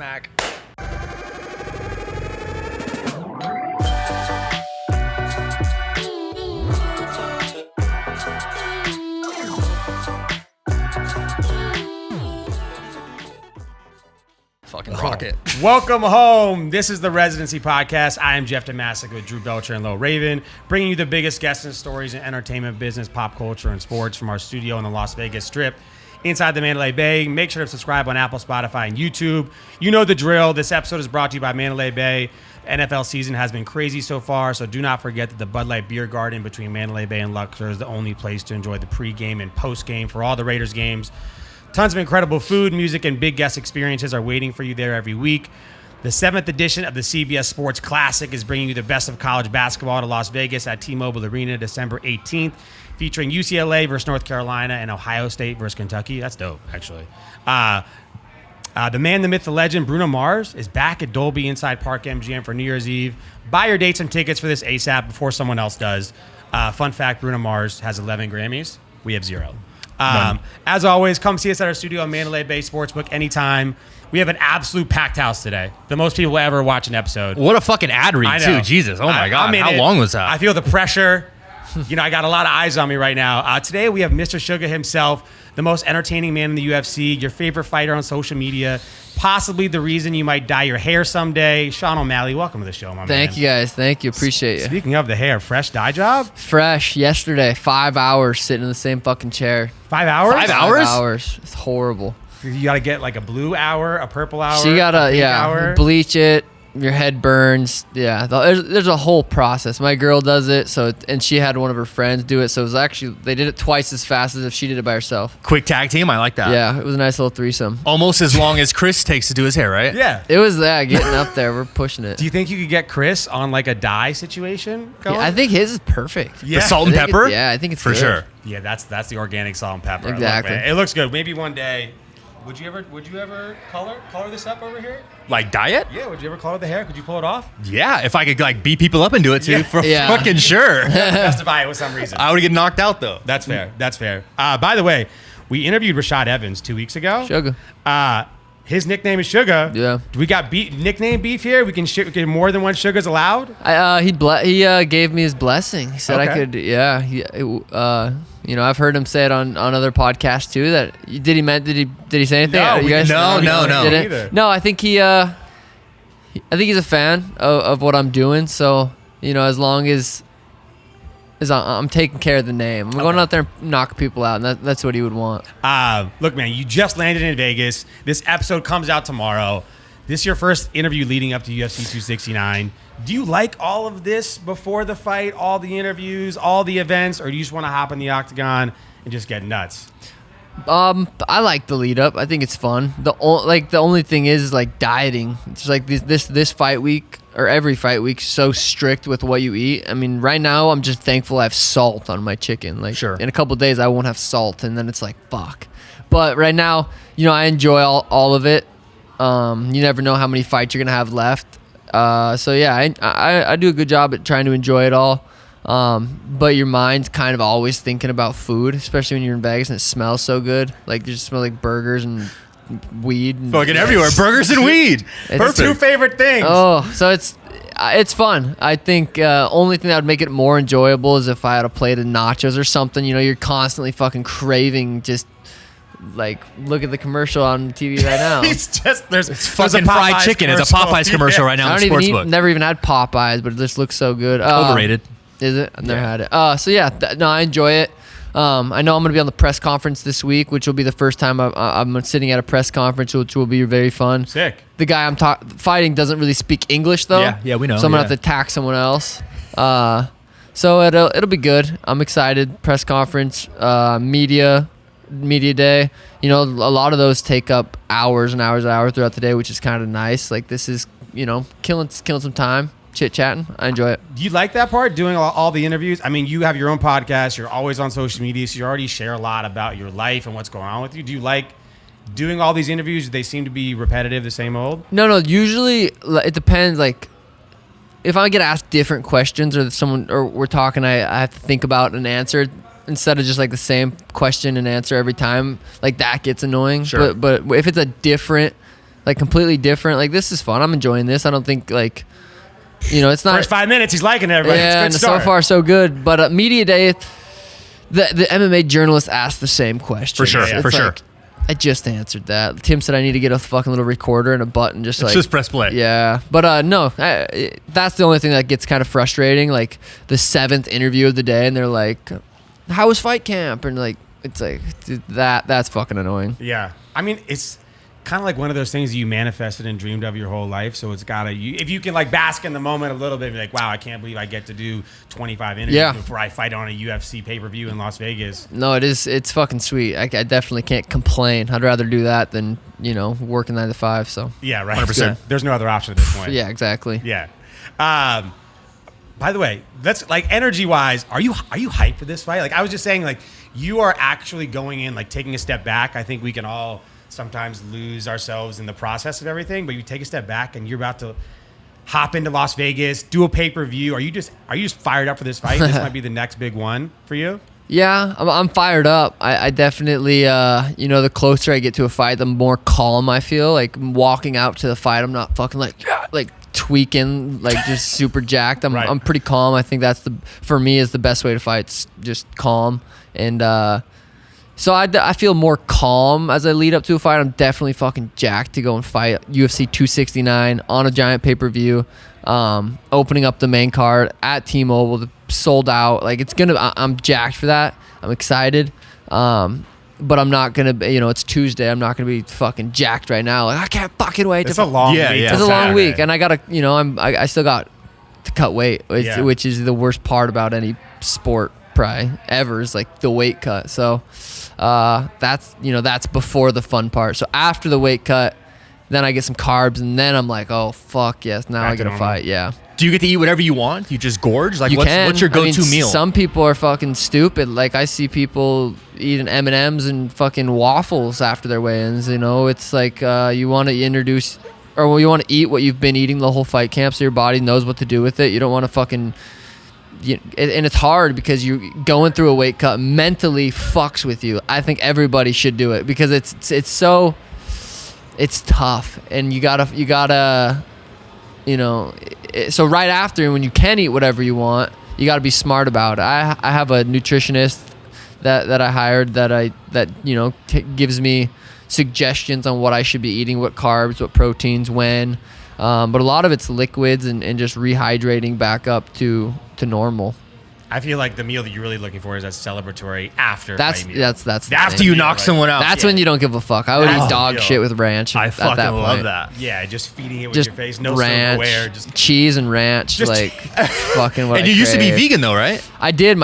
Mac. Fucking rocket. Welcome home. This is the Residency Podcast. I am Jeff Damasic with Drew Belcher and Lo Raven, bringing you the biggest guests and stories in entertainment, business, pop culture, and sports from our studio on the Las Vegas Strip inside the Mandalay Bay. Make sure to subscribe on Apple, Spotify, and YouTube. You know the drill. This episode is brought to you by Mandalay Bay. NFL season has been crazy so far, so do not forget that the Bud Light Beer Garden between Mandalay Bay and Luxor is the only place to enjoy the pregame and postgame for all the Raiders games. Tons of incredible food, music, and big guest experiences are waiting for you there every week. The 7th edition of the CBS Sports Classic is bringing you the best of college basketball to Las Vegas at T-Mobile Arena December 18th, featuring UCLA versus North Carolina and Ohio State versus Kentucky. That's dope, actually. The man, the myth, the legend, Bruno Mars, is back at Dolby Inside Park MGM for New Year's Eve. Buy your dates and tickets for this ASAP before someone else does. Fun fact, Bruno Mars has 11 Grammys. We have 0. As always, come see us at our studio on Mandalay Bay Sportsbook anytime. We have an absolute packed house today. The most people ever watch an episode. What a fucking ad read, too. Jesus. Oh, my God. How long was that? I feel the pressure. I got a lot of eyes on me right now. Today, we have Mr. Sugar himself, the most entertaining man in the UFC, your favorite fighter on social media, possibly the reason you might dye your hair someday. Sean O'Malley, welcome to the show, my man. Thank you, guys. Thank you. Appreciate you. Speaking of the hair, fresh dye job? Fresh. Yesterday, 5 hours sitting in the same fucking chair. 5 hours? 5 hours? 5 hours. It's horrible. You got to get like a blue hour, a purple hour, So you got a pink to, hour. bleach it. Your head burns. Yeah, there's a whole process. My girl does it, and she had one of her friends do it. So it was actually, they did it twice as fast as if she did it by herself. Quick tag team. I like that. Yeah, it was a nice little threesome. Almost as long as Chris takes to do his hair, right? Yeah. It was getting up there. We're pushing it. Do you think you could get Chris on like a dye situation going? Yeah, I think his is perfect. Yeah. The salt and pepper? I think it's For good. sure. Yeah, that's the organic salt and pepper. Exactly. It looks good. Maybe one day. Would you ever color this up over here? Like diet? Yeah. Would you ever color the hair? Could you pull it off? Yeah, if I could like beat people up and do it too, for Yeah. fucking sure. Justify it with some reason. I would get knocked out though. That's fair. That's fair. By the way, we interviewed Rashad Evans 2 weeks ago. Sugar. His nickname is Sugar. Yeah. We got nickname beef here. We can more than one Sugars allowed. He gave me his blessing. He said I could. Yeah. I've heard him say it on other podcasts too. Did he say anything? No, You guys? no. Didn't? Either. No, I think I think he's a fan of what I'm doing. So as long as I'm taking care of the name, I'm going out there and knocking people out, and that's what he would want. Look, man, you just landed in Vegas. This episode comes out tomorrow. This is your first interview leading up to UFC 269. Do you like all of this before the fight, all the interviews, all the events, or do you just want to hop in the octagon and just get nuts? I like the lead up. I think it's fun. The only thing is like dieting. It's like this fight week or every fight week so strict with what you eat. I mean, right now I'm just thankful I have salt on my chicken. Like Sure. In a couple of days I won't have salt, and then it's like fuck. But right now, I enjoy all of it. You never know how many fights you're gonna have left. So yeah, I do a good job at trying to enjoy it all. But your mind's kind of always thinking about food, especially when you're in Vegas and it smells so good. Like you just smell like burgers and weed. And Fucking everywhere. Burgers and weed. Her two favorite things. Oh, so it's fun. I think only thing that would make it more enjoyable is if I had a plate of nachos or something. You're constantly fucking craving just. Like, look at the commercial on TV right now. There's Fucking fried chicken. It's a Popeyes commercial right now on the sportsbook. Never even had Popeyes, but it just looks so good. Overrated. Is it? I've never had it. So yeah, I enjoy it. I know I'm going to be on the press conference this week, which will be the first time I'm sitting at a press conference, which will be very fun. Sick. The guy I'm fighting doesn't really speak English though. Yeah, we know. So I'm going to have to attack someone else. So it'll be good. I'm excited. Press conference, media day. A lot of those take up hours and hours throughout the day, which is kind of nice. Like this is killing some time chit-chatting. I enjoy it. Do you like that part, doing all the interviews? I mean, you have your own podcast. You're always on social media, so you already share a lot about your life and what's going on with you. Do you like doing all these interviews? Do they seem to be repetitive, the same old? No, usually it depends. Like if I get asked different questions or we're talking, I have to think about an answer instead of just like the same question and answer every time. Like that gets annoying. Sure. But if it's a different like completely different. Like this is fun. I'm enjoying this. I don't think like, it's not. First 5 minutes, he's liking everybody. Yeah, it's and good start. so far so good. But media day, the MMA journalist asked the same question. For sure, It's for sure. like, I just answered that. Tim said I need to get a fucking little recorder and a button, just press play. Yeah, but no, that's the only thing that gets kind of frustrating. Like the 7th interview of the day, and they're like, "How was fight camp?" And like, it's like, dude, that's fucking annoying. Yeah, I mean, it's kind of like one of those things you manifested and dreamed of your whole life. So it's gotta, if you can like bask in the moment a little bit, be like, wow, I can't believe I get to do 25 interviews before I fight on a UFC pay-per-view in Las Vegas. No, it's fucking sweet. I definitely can't complain. I'd rather do that than working 9 to 5. So yeah, right. 100%. There's no other option at this point. yeah, exactly. Yeah. By the way, that's like energy-wise. Are you hyped for this fight? Like I was just saying, like you are actually going in, like taking a step back. I think we can all sometimes lose ourselves in the process of everything, but you take a step back and you're about to hop into Las Vegas, do a pay-per-view. Are you just fired up for this fight? This might be the next big one for you. Yeah, I'm fired up. I definitely, the closer I get to a fight, the more calm I feel. Like walking out to the fight, I'm not fucking like tweaking, like just super jacked. I'm pretty calm. I think that's for me is the best way to fight. It's just calm. And so I feel more calm as I lead up to a fight. I'm definitely fucking jacked to go and fight UFC 269 on a giant pay-per-view, opening up the main card at T-Mobile, sold out. Like I'm jacked for that. I'm excited. But I'm not gonna, it's Tuesday. I'm not gonna be fucking jacked right now. Like I can't fucking wait. It's a long week. It's a long week, and I gotta, I still got to cut weight, which is the worst part about any sport probably ever is like the weight cut. So that's before the fun part. So after the weight cut, then I get some carbs, and then I'm like, oh fuck yes, now I gotta fight. Yeah. Do you get to eat whatever you want? You just gorge? Like what's your go-to meal? Some people are fucking stupid. Like I see people eating M&Ms and fucking waffles after their weigh-ins. It's like you want to introduce, or you want to eat what you've been eating the whole fight camp, so your body knows what to do with it. You don't want to fucking. And it's hard because you going through a weight cut mentally fucks with you. I think everybody should do it because it's tough, and you gotta so right after, when you can eat whatever you want, you gotta be smart about it. I have a nutritionist that I hired that gives me suggestions on what I should be eating, what carbs, what proteins, when. But a lot of it's liquids and just rehydrating back up to normal. I feel like the meal that you're really looking for is that celebratory after. That's after you knock someone out. That's when you don't give a fuck. I would eat dog shit with ranch. I fucking that love that. Yeah, just feeding it with just your face, no ranch, silverware, just cheese and ranch, like fucking what. And you used to be vegan though, right? I did.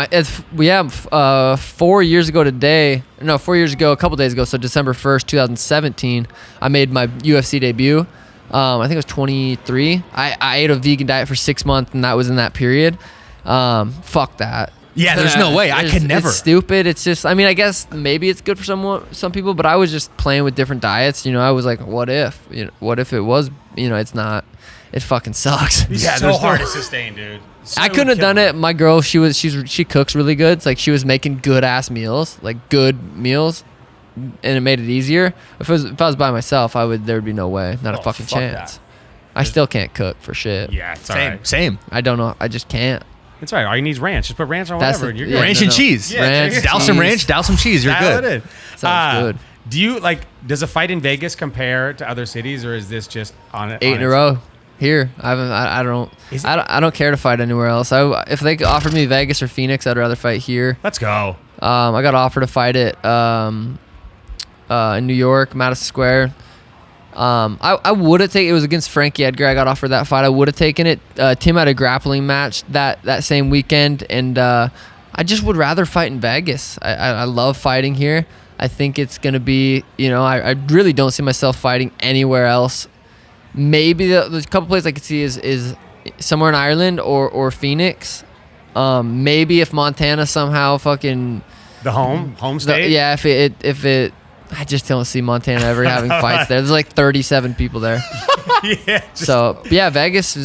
4 years ago today. No, 4 years ago, a couple days ago. So December 1st, 2017, I made my UFC debut. I think it was 23. I ate a vegan diet for 6 months, and that was in that period. Fuck that. Yeah, there's no way. I could never. It's stupid. It's just, I guess maybe it's good for some people, but I was just playing with different diets. I was like, what if? What if it was? It's not. It fucking sucks. Yeah, so hard to sustain, dude. I couldn't have done it. My girl, she cooks really good. It's like she was making good ass meals, like good meals, and it made it easier. If I was by myself, there'd be no way, not a fucking chance. I still can't cook for shit. Yeah, same. I don't know. I just can't. It's all right. All you need is ranch. Just put ranch on whatever. And you're good. Ranch and cheese. Yeah, ranch, douse some ranch, douse some cheese. You're good. Sounds good. Do you does a fight in Vegas compare to other cities, or is this just on it? 8 in a row here? I don't care to fight anywhere else. If they offered me Vegas or Phoenix, I'd rather fight here. Let's go. I got offered to fight it in New York, Madison Square. I would have taken it. Was against Frankie Edgar. I got offered that fight. I would have taken it. Tim had a grappling match that same weekend, and I just would rather fight in Vegas. I love fighting here. I think it's gonna be, I really don't see myself fighting anywhere else. Maybe the couple places I could see is somewhere in Ireland or Phoenix. Maybe if Montana somehow fucking the home state. Yeah, if it. I just don't see Montana ever having fights there. There's like 37 people there. Vegas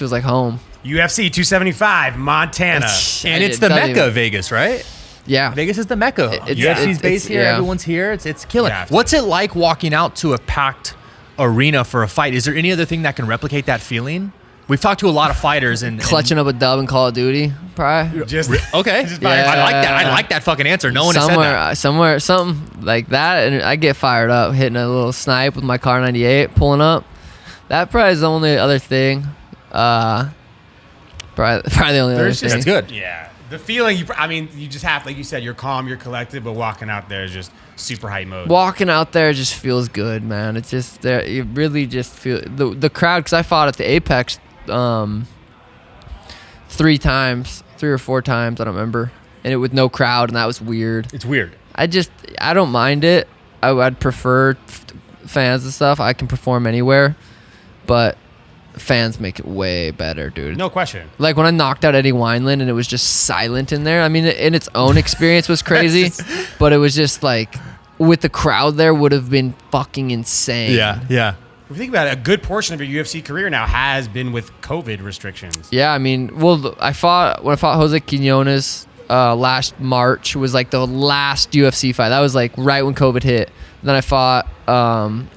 was like home. UFC 275, Montana. And it's the Mecca of Vegas, right? Yeah. Vegas is the Mecca. UFC's based here. Yeah. Everyone's here. It's killing. What's it like walking out to a packed arena for a fight, is there any other thing that can replicate that feeling? We've talked to a lot of fighters and clutching up a dub in Call of Duty, probably. Okay. Just Yeah. I like that. I like that fucking answer. No one has said that. Somewhere, something like that, and I get fired up, hitting a little snipe with my car 98, pulling up. That probably is the only other thing. Probably the only other thing. That's good. Yeah. The feeling, you just have, like you said, you're calm, you're collected, but walking out there is just super hype mode. Walking out there just feels good, man. It's just there. You really just feel the crowd. Because I fought at the Apex 3 or 4 times, I don't remember, and it with no crowd, and that was weird. It's weird. I don't mind it. I'd prefer fans and stuff. I can perform anywhere, but fans make it way better, dude. No question. Like when I knocked out Eddie Wineland and it was just silent in there. I mean, in its own experience was crazy, but it was just like with the crowd there would have been fucking insane. Yeah. If you think about it, a good portion of your UFC career now has been with COVID restrictions. Yeah, I mean, well, when I fought Jose Quinones last March was like the last UFC fight. That was like right when COVID hit. Then I fought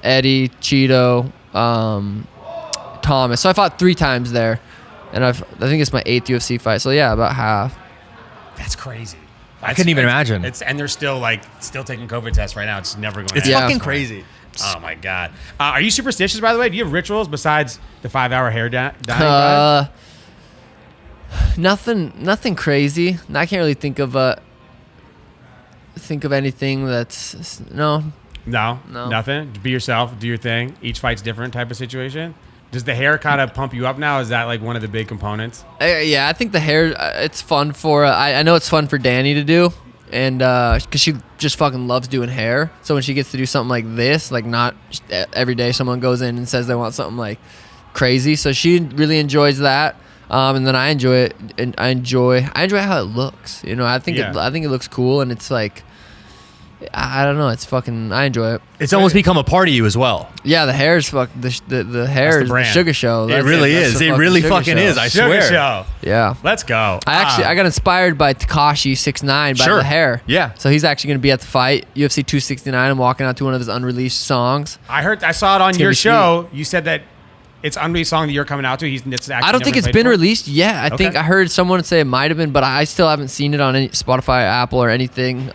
Eddie, Cheeto, Thomas. So I fought 3 times there, and I think it's my 8th UFC fight. So yeah, about half. That's crazy. I couldn't even imagine. And they're still taking COVID tests right now. It's never going to It's fucking crazy. Oh my God. Are you superstitious, by the way? Do you have rituals besides the 5-hour hair dyeing? Nothing crazy. I can't really think of anything that's No, nothing. Be yourself, do your thing. Each fight's different type of situation. Does the hair kind of pump you up now? Is that like one of the big components? Yeah, I think the hair, it's fun for, I know it's fun for Danny to do, and because she just fucking loves doing hair. So when she gets to do something like this, like not every day someone goes in and says they want something like crazy. So she really enjoys that. And then I enjoy it, and I enjoy how it looks. You know, I think it looks cool, and it's like, I don't know. It's fucking. I enjoy it. It's almost become a part of you as well. Yeah, the hair is the hair is the sugar show. It really is. It really fucking is. I swear. Sugar show. Yeah. Let's go. I got inspired by Tekashi 6ix9ine by the hair. Yeah. So he's actually going to be at the fight, UFC 269. I'm walking out to one of his unreleased songs. I saw it on your show. You said that it's unreleased song that you're coming out to. I don't think it's been released yet. I think I heard someone say it might have been, but I still haven't seen it on any Spotify, Apple, or anything.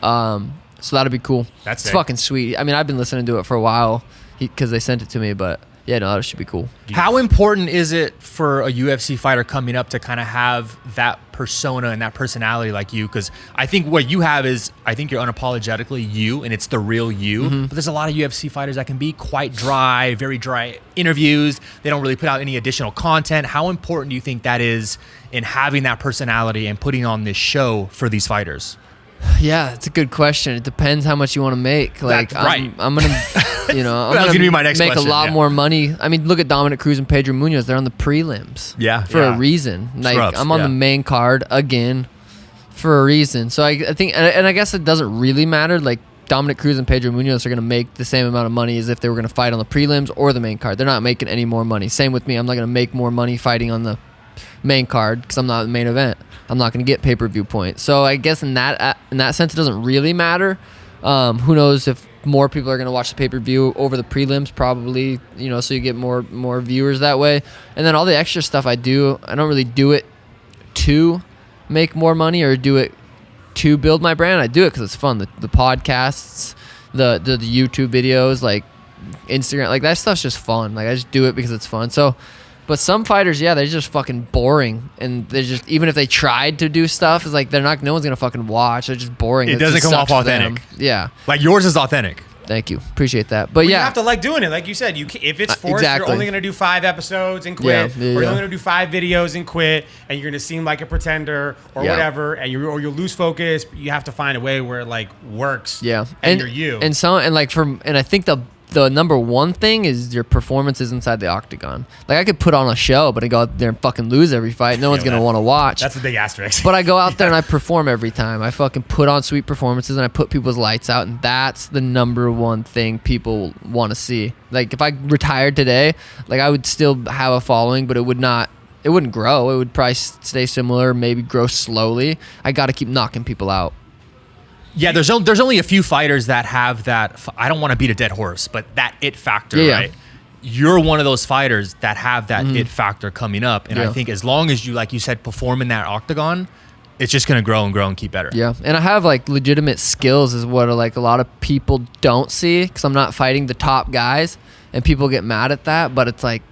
So that'll be cool. It's fucking sweet. I mean, I've been listening to it for a while because they sent it to me, but yeah, no, that should be cool. How important is it for a UFC fighter coming up to kind of have that persona and that personality like you? Because I think what you have is, I think you're unapologetically you, and it's the real you. Mm-hmm. But there's a lot of UFC fighters that can be quite dry, very dry interviews. They don't really put out any additional content. How important do you think that is in having that personality and putting on this show for these fighters? Yeah, it's a good question. It depends how much you want to make. Like, I'm gonna, I'm gonna be my next make question, a lot more money. I mean, look at Dominic Cruz and Pedro Munoz. They're on the prelims. For a reason. Like, I'm on the main card again for a reason. So I think, and I guess it doesn't really matter. Like, Dominic Cruz and Pedro Munoz are gonna make the same amount of money as if they were gonna fight on the prelims or the main card. They're not making any more money. Same with me. I'm not gonna make more money fighting on the main card because I'm not in the main event. I'm not going to get pay-per-view points. So I guess in that sense, it doesn't really matter. Who knows if more people are going to watch the pay-per-view over the prelims? Probably, so you get more viewers that way. And then all the extra stuff I don't really do it to make more money or do it to build my brand. I do it because it's fun. The podcasts, the YouTube videos, like Instagram, like that stuff's just fun. Like I just do it because it's fun. So. But some fighters, they're just fucking boring, and they're just, even if they tried to do stuff, it's like no one's gonna fucking watch. They're just boring. It doesn't come off authentic. Yeah, like yours is authentic. Thank you, appreciate that. But you have to like doing it, like you said. If it's forced, you're only gonna do 5 episodes and quit, or you're only gonna do 5 videos and quit, and you're gonna seem like a pretender or whatever, and you'll lose focus. You have to find a way where it like works. Yeah, and you're you. And I think the number one thing is your performances inside the octagon. Like I could put on a show, but I go out there and fucking lose every fight. No one's gonna want to watch. That's a big asterisk. But I go out there and I perform every time. I fucking put on sweet performances and I put people's lights out, and that's the number one thing people want to see. Like if I retired today, like I would still have a following, but it wouldn't grow. It would probably stay similar, maybe grow slowly. I got to keep knocking people out. Yeah, there's only a few fighters that have that. I don't want to beat a dead horse, but that it factor, right? you're one of those fighters that have that it factor coming up. And Yeah. I think as long as you, like you said, perform in that octagon, it's just going to grow and keep better. Yeah, and I have like legitimate skills is what like a lot of people don't see because I'm not fighting the top guys, and people get mad at that. But it's like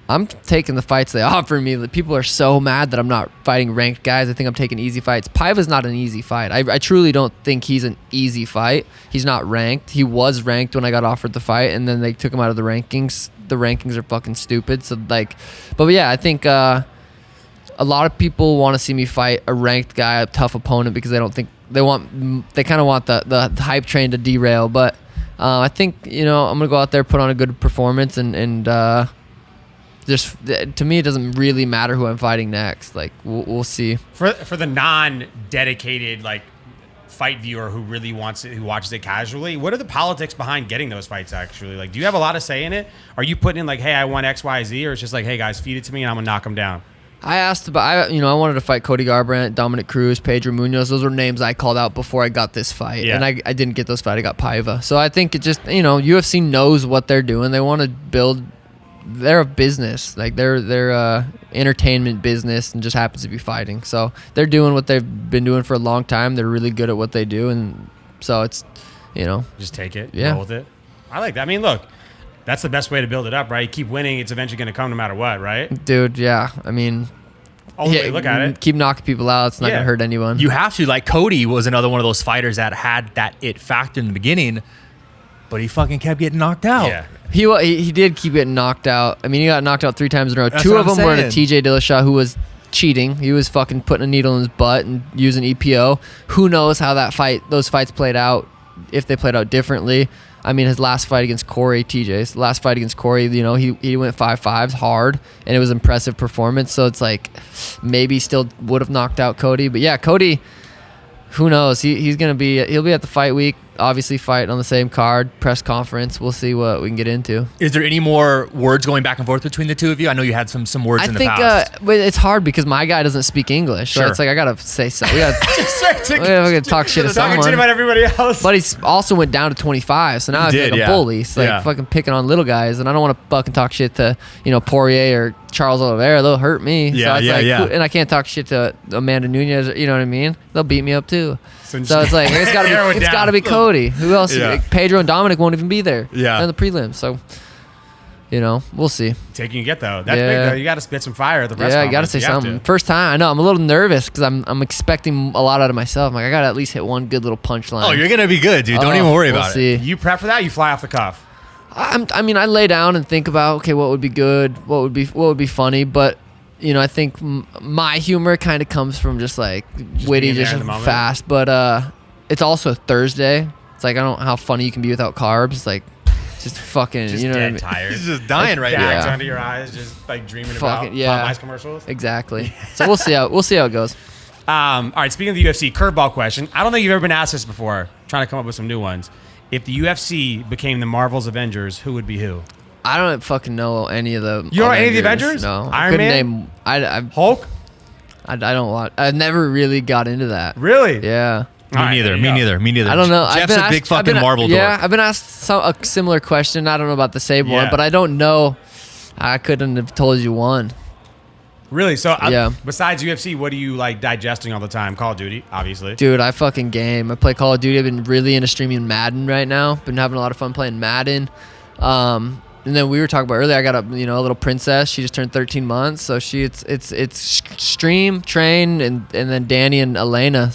I'm taking the fights they offer me. Like, people are so mad that I'm not fighting ranked guys. I think I'm taking easy fights. Paiva's not an easy fight. I truly don't think he's an easy fight. He's not ranked. He was ranked when I got offered the fight, and then they took him out of the rankings. The rankings are fucking stupid. So like, but yeah, I think. A lot of people want to see me fight a ranked guy, a tough opponent, because they don't think they kind of want the hype train to derail. But I think I'm gonna go out there, put on a good performance, and just to me, it doesn't really matter who I'm fighting next. Like we'll see. For the non-dedicated like fight viewer who really wants it, who watches it casually, what are the politics behind getting those fights actually? Like, do you have a lot of say in it? Are you putting in like, hey, I want X, Y, Z, or it's just like, hey guys, feed it to me and I'm gonna knock them down? I asked about, I wanted to fight Cody Garbrandt, Dominic Cruz, Pedro Munoz. Those were names I called out before I got this fight. Yeah. And I didn't get those fights. I got Paiva. So I think it just, UFC knows what they're doing. They want to build, they're a business. Like they're entertainment business and just happens to be fighting. So they're doing what they've been doing for a long time. They're really good at what they do. And so it's, Just take it, Yeah. roll with it. I like that. I mean, look, that's the best way to build it up, right? You keep winning, it's eventually going to come no matter what, right? dude, yeah. I mean, Ultimately, look at it. Keep knocking people out. It's not Yeah. going to hurt anyone. You have to. Like Cody was another one of those fighters that had that it factor in the beginning, but he fucking kept getting knocked out. Yeah. He did keep getting knocked out. I mean, he got knocked out 3 times in a row. That's 2 what of I'm them were in a saying. TJ Dillashaw who was cheating. He was fucking putting a needle in his butt and using EPO. Who knows how those fights played out, if they played out differently. I mean, his last fight against Corey, TJ's last fight against Corey, he went 5-5s hard, and it was an impressive performance. So it's like maybe still would have knocked out Cody. But yeah, Cody, who knows? He'll be at the fight week, obviously fighting on the same card, press conference. We'll see what we can get into. Is there any more words going back and forth between the two of you? I know you had some words in the past. But it's hard because my guy doesn't speak English, so Sure. it's like I gotta say something. We gotta Talking we gotta talk shit to shit someone. about everybody else. But he's also went down to 25, so now I feel did, like a yeah. bully. It's like Yeah. fucking picking on little guys, and I don't want to fucking talk shit to Poirier or Charles Oliveira. They'll hurt me. Yeah, so it's yeah, like, yeah. and I can't talk shit to Amanda Nunez. You know what I mean? They'll beat me up too. So So it's like it's narrow it gotta down. be Cody. Who else? Yeah. Like, Pedro and Dominic won't even be there. Yeah. In the prelims. So we'll see. Taking you get though. That's Yeah. big though. You got to spit some fire at the press Yeah, conference. I gotta say You have something. to. First time, I know I'm a little nervous because I'm expecting a lot out of myself. I'm like, I gotta at least hit one good little punchline. Oh, you're gonna be good, dude. Don't even worry we'll about see. it. You prep for that? You fly off the cuff? I mean, I lay down and think about, okay, what would be good, what would be funny, but I think my humor kind of comes from just like witty, being there just in the moment. fast. But it's also Thursday. It's like I don't know how funny you can be without carbs. It's like just fucking, Just you know what I dead mean? tired. He's just dying right Bags Yeah. under your eyes, just like dreaming Fucking- about yeah. Popeyes commercials. Exactly. So we'll see how it goes. All right, speaking of the UFC, curveball question. I don't think you've ever been asked this before. I'm trying to come up with some new ones. If the UFC became the Marvel's Avengers, who would be who? I don't fucking know any of the. You don't know any of the Avengers? No, I Iron couldn't Man? name. I Hulk? don't watch. I never really got into that. Really? Yeah. All right, there you go. Me neither. I don't know. Jeff's a big fucking Marvel Yeah, dork. I've been asked a similar question. I don't know about the same Yeah. one, but I don't know. I couldn't have told you one. Really? So, Yeah. besides UFC, what are you like digesting all the time? Call of Duty, obviously. Dude, I fucking game. I play Call of Duty. I've been really into streaming Madden right now. Been having a lot of fun playing Madden. And then we were talking about earlier. I got a little princess. She just turned 13 months, so it's stream, train, and then Danny and Elena.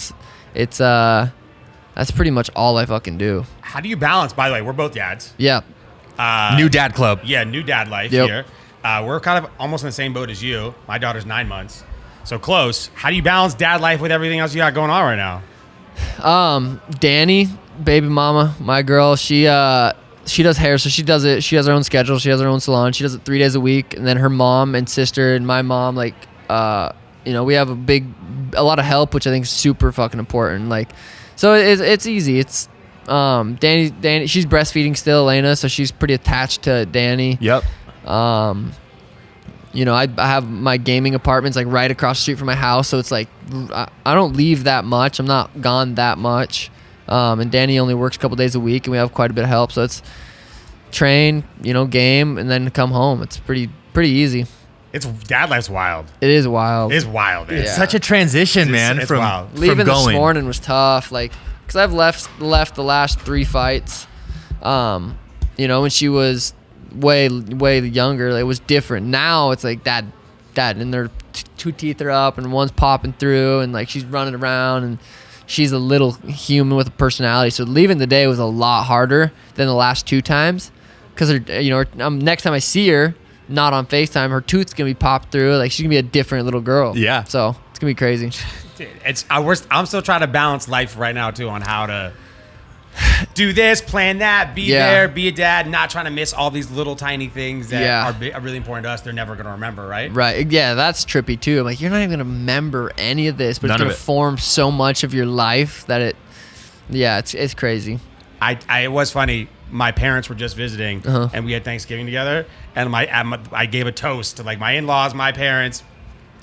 It's that's pretty much all I fucking do. How do you balance? By the way, we're both dads. Yeah. New dad club. Yeah, new dad life Yep. here. We're kind of almost in the same boat as you. My daughter's 9 months, so close. How do you balance dad life with everything else you got going on right now? Danny, baby mama, my girl, she does hair, so she does it. She has her own schedule. She has her own salon. She does it 3 days a week. And then her mom and sister and my mom, like, we have a lot of help, which I think is super fucking important. Like, so it's easy. It's Danny, she's breastfeeding still, Elena, so she's pretty attached to Danny. Yep. I have my gaming apartments like right across the street from my house, so it's like I don't leave that much. I'm not gone that much. And Danny only works a couple days a week, and we have quite a bit of help. So train, game, and then come home. It's pretty easy. It's dad life's wild. It is wild. It's wild. Man. It's such a transition, man. It's from wild. Leaving going. this morning was tough, because I've left the last 3 fights. When she was way younger, it was different. Now it's like dad, and their 2 teeth are up, and one's popping through, and she's running around, and she's a little human with a personality. So leaving the day was a lot harder than the last 2 times, because next time I see her, not on FaceTime, her tooth's gonna be popped through. She's gonna be a different little girl. Yeah. So it's gonna be crazy. I'm still trying to balance life right now too, on how to do this, plan that, be there, be a dad, not trying to miss all these little tiny things that are really important to us. They're never gonna remember, right? Right. Yeah, that's trippy too. I'm you're not even gonna remember any of this, but it's gonna form so much of your life that it's crazy. It was funny. My parents were just visiting, and we had Thanksgiving together. And I gave a toast to my in-laws, my parents.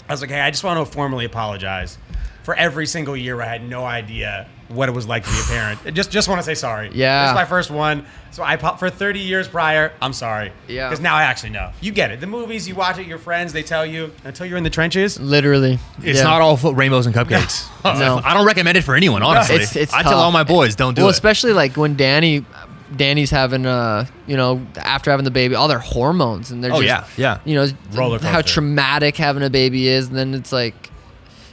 I was like, hey, I just want to formally apologize for every single year where I had no idea what it was like to be a parent. Just want to say sorry. Yeah. This is my first one. So for 30 years prior, I'm sorry. Yeah. Because now I actually know. You get it. The movies, you watch it, your friends, they tell you. Until you're in the trenches. Literally. It's not all rainbows and cupcakes. No. I don't recommend it for anyone, honestly. It's I tough. tell all my boys, don't do it. Well, especially when Danny's having after having the baby, all their hormones, and they're Roller how coaster. traumatic having a baby is, and then it's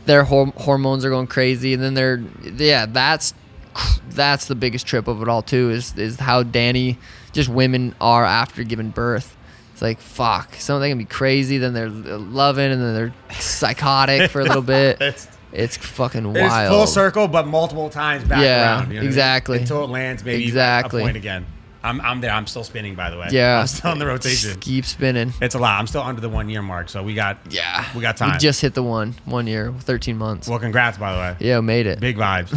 their hormones are going crazy, and then that's the biggest trip of it all too, is how Danny, just women are after giving birth. It's fuck, some of them can be crazy, then they're loving, and then they're psychotic for a little bit. It's fucking wild. It's full circle, but multiple times back around. You know exactly. Until it lands maybe a point again. I'm there. I'm still spinning, by the way. Yeah. I'm still in the rotation. Just keep spinning. It's a lot. I'm still under the 1 year mark, so we got time. We just hit the 1 year, 13 months. Well, congrats, by the way. Yeah, made it. Big vibes.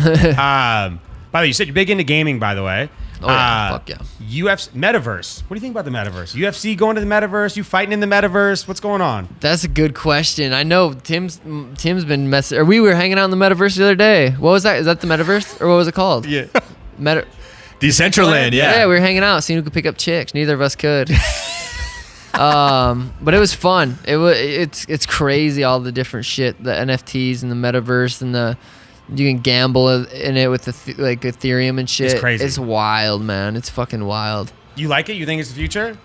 By the way, you said you're big into gaming, by the way. Oh, yeah. Fuck yeah. UFC, Metaverse. What do you think about the Metaverse? UFC going to the Metaverse? You fighting in the Metaverse? What's going on? That's a good question. I know Tim's been messing. Or we were hanging out in the Metaverse the other day. What was that? Is that the Metaverse? Or what was it called? Yeah. Decentraland, yeah. Yeah, we were hanging out, seeing who could pick up chicks. Neither of us could. But it was fun. It's crazy, all the different shit, the NFTs and the Metaverse, and you can gamble in it with Ethereum and shit. It's crazy. It's wild, man. It's fucking wild. You like it? You think it's the future?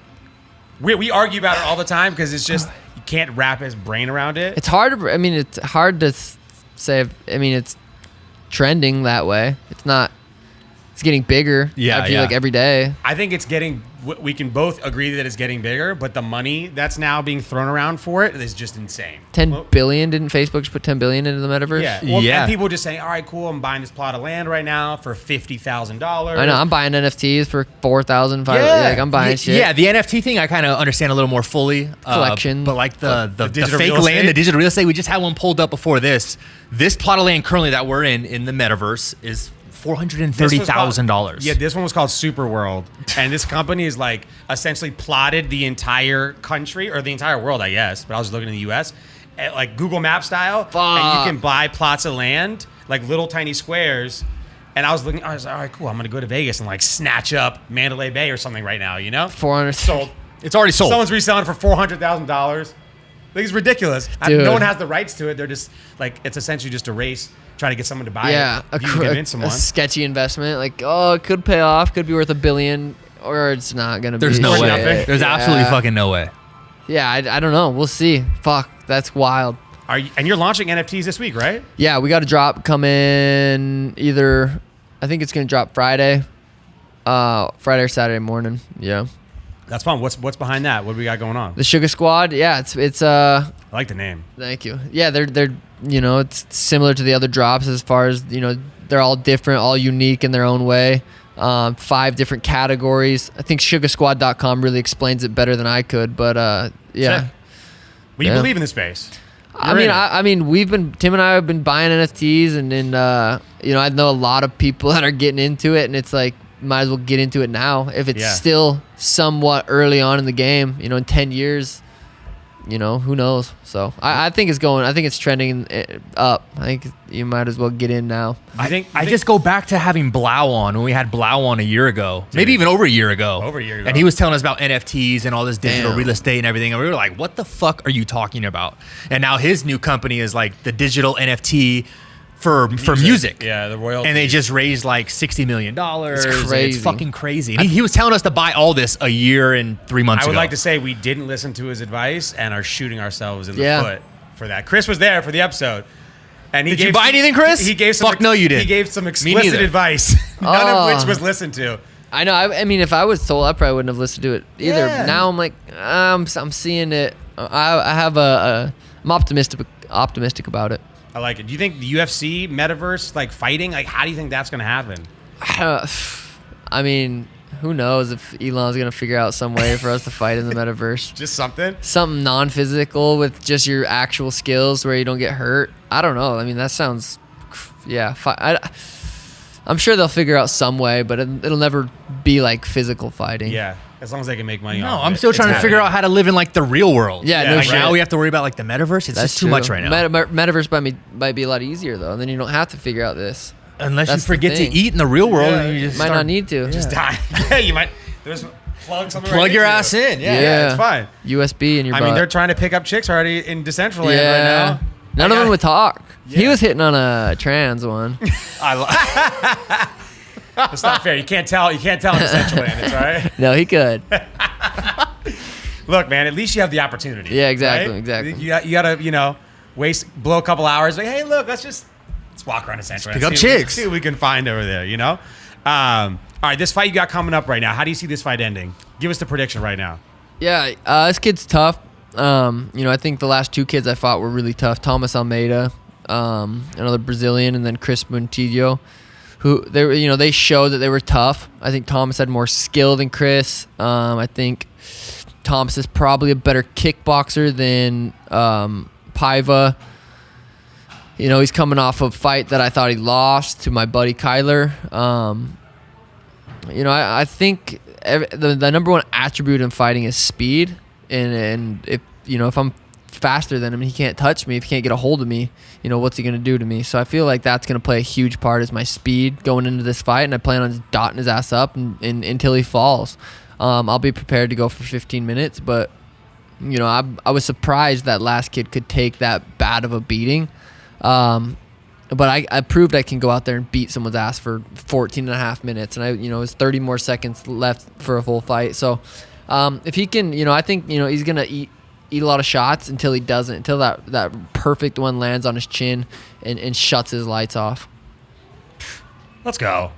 We argue about it all the time because it's just you can't wrap his brain around it. It's hard. It's hard to say. It's trending that way. It's not. It's getting bigger. Yeah, I feel like every day. I think it's getting. We can both agree that it's getting bigger, but the money that's now being thrown around for it is just insane. 10 billion? Didn't Facebook just put 10 billion into the Metaverse? Yeah. Well, and people just saying, all right, cool, I'm buying this plot of land right now for $50,000. I know. I'm buying NFTs for $4,000. I'm buying shit. Yeah, the NFT thing I kind of understand a little more fully. Collection. But the digital fake real estate? land, the digital real estate, we just had one pulled up before this. This plot of land currently that we're in the Metaverse is $430,000. Yeah, this one was called Super World, and this company is essentially plotted the entire country or the entire world, I guess. But I was looking in the U.S. at Google Map style, and you can buy plots of land, little tiny squares. And I was looking. I was like, all right, cool. I'm gonna go to Vegas and snatch up Mandalay Bay or something right now. 400 sold. It's already sold. Someone's reselling for $400,000. It's ridiculous. Dude. No one has the rights to it. They're just it's essentially just a race trying to get someone to buy it. You can convince someone. A sketchy investment. It could pay off. Could be worth $1 billion, or it's not gonna be. There's no way. nothing. There's absolutely fucking no way. Yeah, I don't know. We'll see. Fuck, that's wild. And you're launching NFTs this week, right? Yeah, we got a drop coming either. I think it's gonna drop Friday or Saturday morning. Yeah. That's fun. What's behind that? What do we got going on? The Sugar Squad. Yeah, it's I like the name. Thank you. Yeah, they're it's similar to the other drops as far as they're all different, all unique in their own way. 5 different categories. I think sugarsquad.com really explains it better than I could, but yeah. Sick. Well, you believe in the space. Tim and I have been buying NFTs, and I know a lot of people that are getting into it, and it's might as well get into it now if it's still somewhat early on in the game. In 10 years, who knows? So I think it's trending up. I think you might as well get in now. I just go back to having Blau on when we had Blau on a year ago, maybe even over a year ago. And he was telling us about NFTs and all this digital real estate and everything. And we were like, what the fuck are you talking about? And now his new company is like the digital NFT for music. Yeah, the royalties. And they just raised like $60 million. It's crazy. It's fucking crazy. And he was telling us to buy all this a year and 3 months ago. I would like to say we didn't listen to his advice and are shooting ourselves in the foot for that. Chris was there for the episode. And Did you buy anything, Chris? He gave some. Fuck no, you did. He gave some explicit advice, none of which was listened to. I know. I mean, if I was told, I probably wouldn't have listened to it either. Yeah. Now I'm like, I'm seeing it. I'm optimistic about it. I like it. Do you think the UFC, Metaverse, like fighting, like how do you think that's going to happen? I mean, who knows if Elon's going to figure out some way for us to fight in the Metaverse. Just something? Something non-physical with just your actual skills where you don't get hurt. I don't know. I mean, that sounds, I'm sure they'll figure out some way, but it'll never be like physical fighting. Yeah, as long as they can make money No, off I'm it. still trying to figure out how to live in like the real world. Yeah, no like shit. now we have to worry about like the metaverse. It's just too much right now. Metaverse might be a lot easier though, and then you don't have to figure out this. Unless That's you the forget to thing. eat in the real world, Yeah, and you just Might not need to. Just die. Yeah, you might. There's plug something. plug right your into ass you. in. Yeah. It's fine. USB in your I butt. mean, they're trying to pick up chicks already in Decentraland right now. None of them would talk. He Yeah. was hitting on a trans one. It's not fair. You can't tell. You can't tell in Decentraland. It's all right. No, he could. Look, man. At least you have the opportunity. Yeah, exactly, right? exactly. You gotta blow a couple hours. Like, hey, look, let's walk around Decentraland. pick up see chicks. See what we can find over there. All right, this fight you got coming up right now. How do you see this fight ending? Give us the prediction right now. Yeah, this kid's tough. I think the last two kids I fought were really tough. Thomas Almeida, another Brazilian, and then Chris Montillo, who they showed that they were tough. I think Thomas had more skill than Chris. I think Thomas is probably a better kickboxer than Paiva. He's coming off a fight that I thought he lost to my buddy Kyler. I think the number one attribute in fighting is speed, and if I'm faster than him and he can't touch me, if he can't get a hold of me, what's he gonna do to me? So I feel like that's gonna play a huge part is my speed going into this fight, and I plan on just dotting his ass up and until he falls. I'll be prepared to go for 15 minutes, but I was surprised that last kid could take that bad of a beating. But I proved I can go out there and beat someone's ass for 14 and a half minutes. And it was 30 more seconds left for a full fight. So, if he can, I think, he's going to eat a lot of shots until he doesn't, until that perfect one lands on his chin and shuts his lights off. Let's go.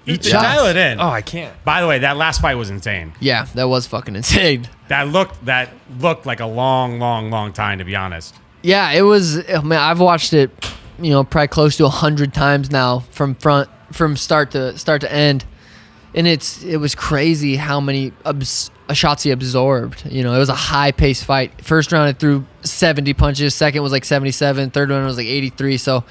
Eat Dial shots. it in. Oh, I can't. By the way, that last fight was insane. Yeah, that was fucking insane. That looked like a long time, to be honest. Yeah, it was, man, I've watched it, probably close to 100 times now from start to end. And it was crazy how many shots he absorbed. It was a high-paced fight. First round, I threw 70 punches. Second was like 77. Third one was like 83. So,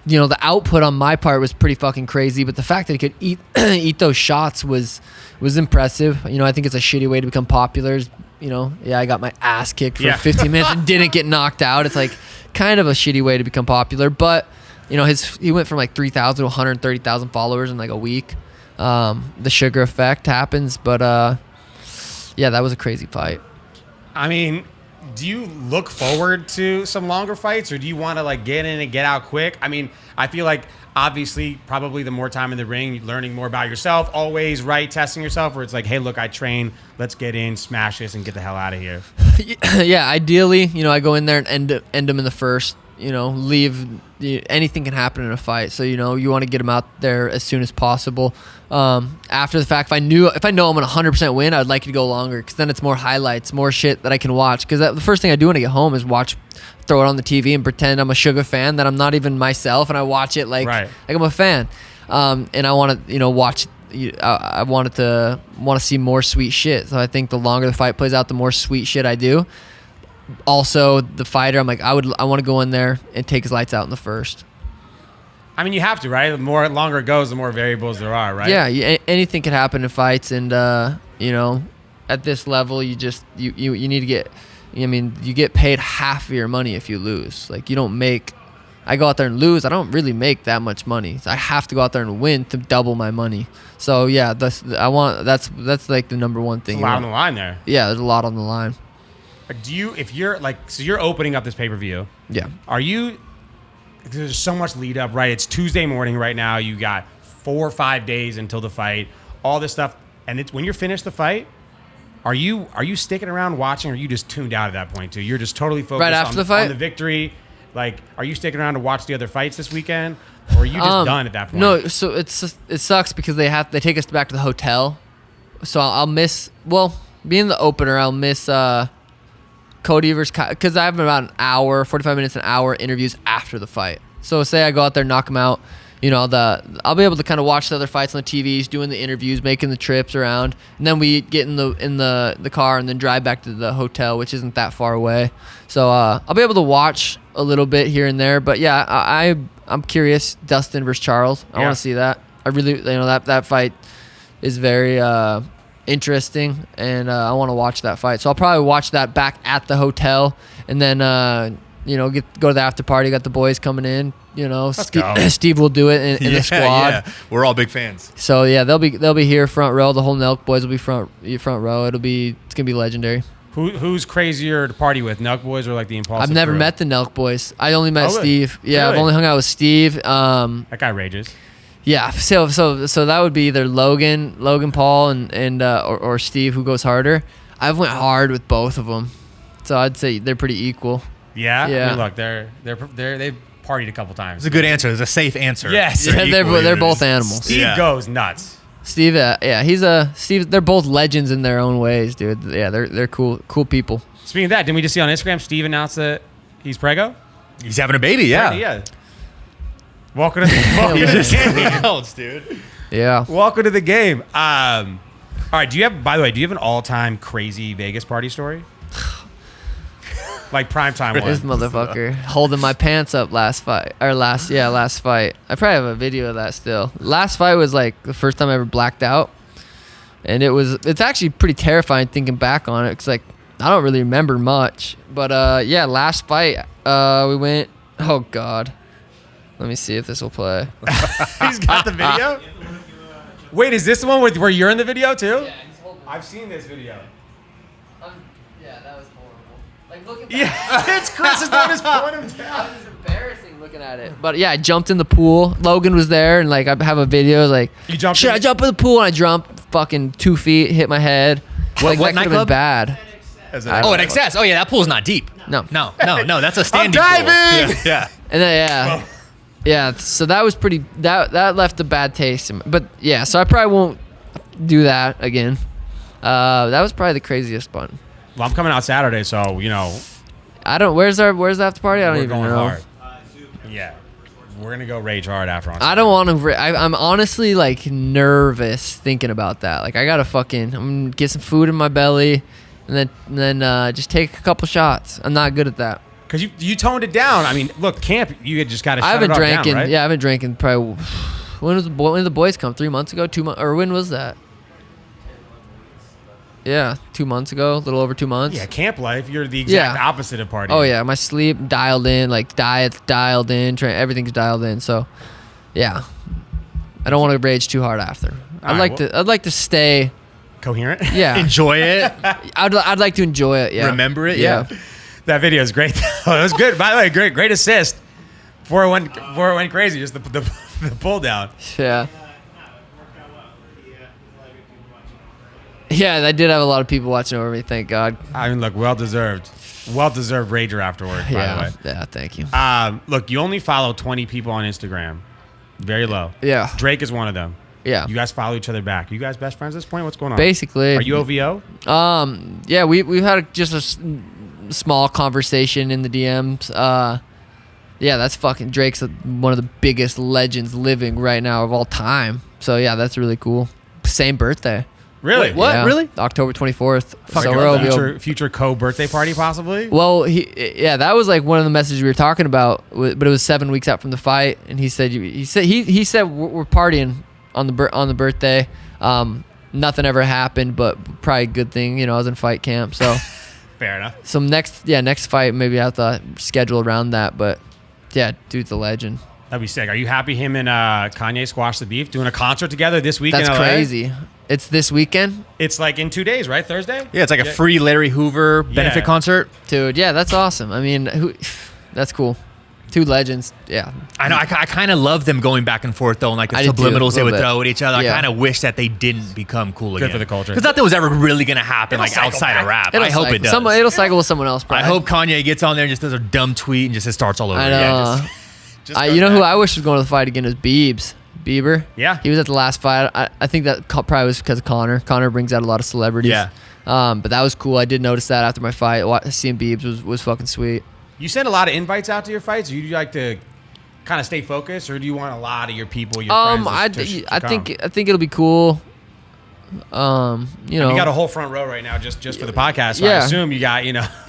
the output on my part was pretty fucking crazy. But the fact that he could eat those shots was impressive. I think it's a shitty way to become popular. I got my ass kicked for 15 minutes and didn't get knocked out. It's like kind of a shitty way to become popular. But, he went from like 3,000 to 130,000 followers in like a week. The sugar effect happens, but that was a crazy fight. I mean, do you look forward to some longer fights, or do you want to like get in and get out quick? I mean, I feel like obviously probably the more time in the ring, learning more about yourself, always right, testing yourself, where it's like, hey, look, I train, let's get in, smash this, and get the hell out of here. Yeah, ideally, I go in there and end them in the first. Leave. Anything can happen in a fight, so you want to get them out there as soon as possible. After the fact, if I know I'm gonna 100% win, I'd like it to go longer because then it's more highlights, more shit that I can watch. Because the first thing I do when I get home is throw it on the TV and pretend I'm a Sugar fan that I'm not even myself, and I watch it like I'm a fan. And I want to watch. I wanted to see more sweet shit. So I think the longer the fight plays out, the more sweet shit I do. Also, the fighter, I'm like, I want to go in there and take his lights out in the first. I mean, you have to, right? The more longer it goes, the more variables there are, right? Yeah, anything can happen in fights, and at this level, you need to get, I mean, you get paid half of your money if you lose. Like, you don't make. I go out there and lose. I don't really make that much money. So I have to go out there and win to double my money. So yeah, that's like the number one thing. There's a lot on the line there. Yeah, there's a lot on the line. If you're like, so you're opening up this pay-per-view. Yeah. Are you, there's so much lead up, right? It's Tuesday morning right now. You got 4 or 5 days until the fight, all this stuff. And it's when you're finished the fight, are you sticking around watching, or are you just tuned out at that point too? You're just totally focused right after the fight? on the victory. Like, are you sticking around to watch the other fights this weekend? Or are you just done at that point? No, so it sucks because they take us back to the hotel. So I'll miss, being the opener, I'll miss Cody versus Kyle, because I have about an hour, 45 minutes, an hour interviews after the fight. So say I go out there, knock him out, I'll be able to kind of watch the other fights on the TVs, doing the interviews, making the trips around, and then we get in the car and then drive back to the hotel, which isn't that far away. So I'll be able to watch a little bit here and there. But yeah, I'm curious. Dustin versus Charles. I want to see that. I really, that fight is very interesting, and I want to watch that fight. So I'll probably watch that back at the hotel, and then go to the after party. Got the boys coming in. Steve will do it in the squad. Yeah. We're all big fans. So yeah, they'll be here front row. The whole Nelk boys will be front row. It's gonna be legendary. Who's crazier to party with, Nelk boys or like the Impulsive I've never crew? met the Nelk boys. I only met really? Steve. Yeah, Really? I've only hung out with Steve. That guy rages. Yeah, so that would be either Logan Paul and or Steve, who goes harder. I've went hard with both of them, so I'd say they're pretty equal. Yeah. Yeah. I mean, look, they've partied a couple times. It's a good answer. It's a safe answer. Yes. Yeah, they're equal. both animals. Steve goes nuts. Steve, Steve. They're both legends in their own ways, dude. Yeah, they're cool people. Speaking of that, didn't we just see on Instagram Steve announced that he's prego? He's having a baby. Yeah. Yeah. Welcome to the else, dude. Yeah. Welcome to the game. All right. Do you have an all-time crazy Vegas party story? Like primetime This one. motherfucker holding my pants up last fight. Last fight. I probably have a video of that still. Last fight was like the first time I ever blacked out. And it's actually pretty terrifying thinking back on it. Cause like, I don't really remember much. But last fight, we went, oh God. Let me see if this will play. He's got the video? Wait, is this the one where you're in the video too? Yeah, he's holding I've seen this video. Yeah, that was horrible. Like, look at Yeah, it's Chris is doing his point him That down. was embarrassing looking at it. But yeah, I jumped in the pool. Logan was there, and like I have a video like, You jumped shit, in? I jump in the pool and I jump fucking 2 feet, hit my head. What that could've nightclub? been bad. I don't Oh, an know. excess. Oh yeah, that pool's not deep. No. No. That's a standing diving! pool. Yeah. And then yeah, so that was pretty. That left a bad taste. But yeah, so I probably won't do that again. That was probably the craziest one. Well, I'm coming out Saturday, so I don't. Where's the after party? I don't we're even going know. hard. Yeah, we're gonna go rage hard after on. I don't want to. I'm honestly like nervous thinking about that. Like I gotta I'm gonna get some food in my belly, and then just take a couple shots. I'm not good at that. Because you toned it down. I mean, look, camp, you just got to shut I haven't it off drank down, right? I haven't drank in probably. When did the boys come? 3 months ago? 2 months? Or when was that? Yeah, 2 months ago. A little over 2 months. Yeah, camp life, you're the exact Yeah. opposite of party. Oh yeah, my sleep dialed in, like diet's dialed in, everything's dialed in. So, yeah, I don't want to rage too hard after. I'd like to stay. Coherent? Yeah, Enjoy it. I'd like to enjoy it. Yeah, Remember it. Yeah. That video is great. It was good. By the way, great assist. Before it went crazy, just the pull down. Yeah. Yeah, I did have a lot of people watching over me. Thank God. I mean, look, well deserved rager afterward. By the way. Yeah. Thank you. Look, you only follow 20 people on Instagram. Very low. Yeah. Drake is one of them. Yeah. You guys follow each other back. You guys best friends at this point? What's going on? Basically. Are you OVO? Yeah, we've had just a small conversation in the DMs. Yeah, that's fucking Drake's one of the biggest legends living right now of all time. So yeah, that's really cool. Same birthday. Really? Wait, what? Yeah, Really? October 24th. Fuck, So like we're a OVO. future co-birthday party possibly? Well, that was like one of the messages we were talking about, but it was 7 weeks out from the fight, and he said we're partying on the birthday. Nothing ever happened, but probably a good thing, I was in fight camp, so Fair enough. So next fight maybe I have to schedule around that. But yeah, dude's a legend. That'd be sick. Are you happy him and Kanye squash the beef, doing a concert together this week That's in LA? crazy. It's this weekend, It's like in 2 days, right? Thursday? Yeah, it's like a free Larry Hoover benefit concert. dude. Yeah, that's awesome. I mean, that's cool. Two legends. Yeah. I know. I kind of love them going back and forth though, and like the I did too, subliminals a they little would bit. throw at each other. Yeah. I kind of wish that they didn't become cool again. for the culture. Because nothing was ever really gonna happen It'll like cycle outside back. of rap. It'll I hope cycle. it does. It'll cycle with someone else. I Probably. hope Kanye gets on there and just does a dumb tweet and just starts all over I again. know. Just You know who I wish was going to the fight again was Bieber. Yeah. He was at the last fight. I think that probably was because of Connor. Connor brings out a lot of celebrities. Yeah. But that was cool. I did notice that after my fight. Seeing Biebs was fucking sweet. You send a lot of invites out to your fights? Or you like to kind of stay focused, or do you want a lot of your people, your friends? I think it'll be cool. You know, you got a whole front row right now just for the podcast. So I Yeah. assume you got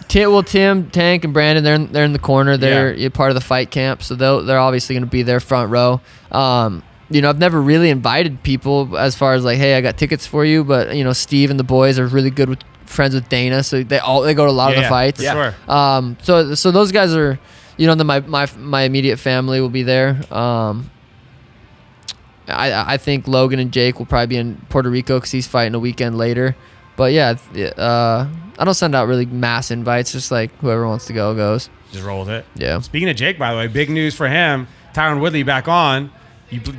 Tim, Tank, and Brandon. They're in the corner. They're part of the fight camp, so they're obviously going to be there front row. You know, I've never really invited people as far as like, hey, I got tickets for you, but you know, Steve and the boys are really good with friends with Dana, so they go to a lot of the fights. Yeah. Sure. So those guys are, you know, my immediate family will be there. I think Logan and Jake will probably be in Puerto Rico because he's fighting a weekend later. But yeah, I don't send out really mass invites. Just like whoever wants to go goes. Just roll with it. Yeah. Speaking of Jake, by the way, big news for him. Tyron Woodley back on.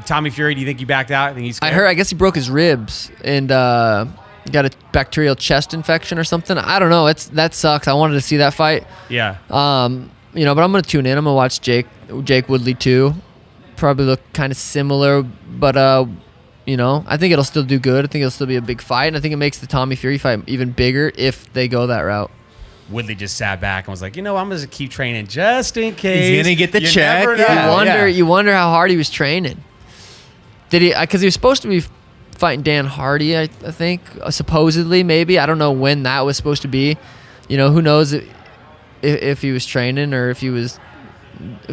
Tommy Fury, do you think he backed out? I think he's. I heard. I guess he broke his ribs and got a bacterial chest infection or something. I don't know. That sucks. I wanted to see that fight. Yeah. You know, but I'm gonna tune in. I'm gonna watch Jake Woodley too. Probably look kind of similar, but you know, I think it'll still do good. I think it'll still be a big fight, and I think it makes the Tommy Fury fight even bigger if they go that route. Woodley just sat back and was like, I'm going to keep training just in case. He's gonna get the You check. never know. Yeah. You wonder how hard he was training. Did he? Because he was supposed to be fighting Dan Hardy, I think, supposedly, maybe. I don't know when that was supposed to be. You know, who knows if he was training or if he was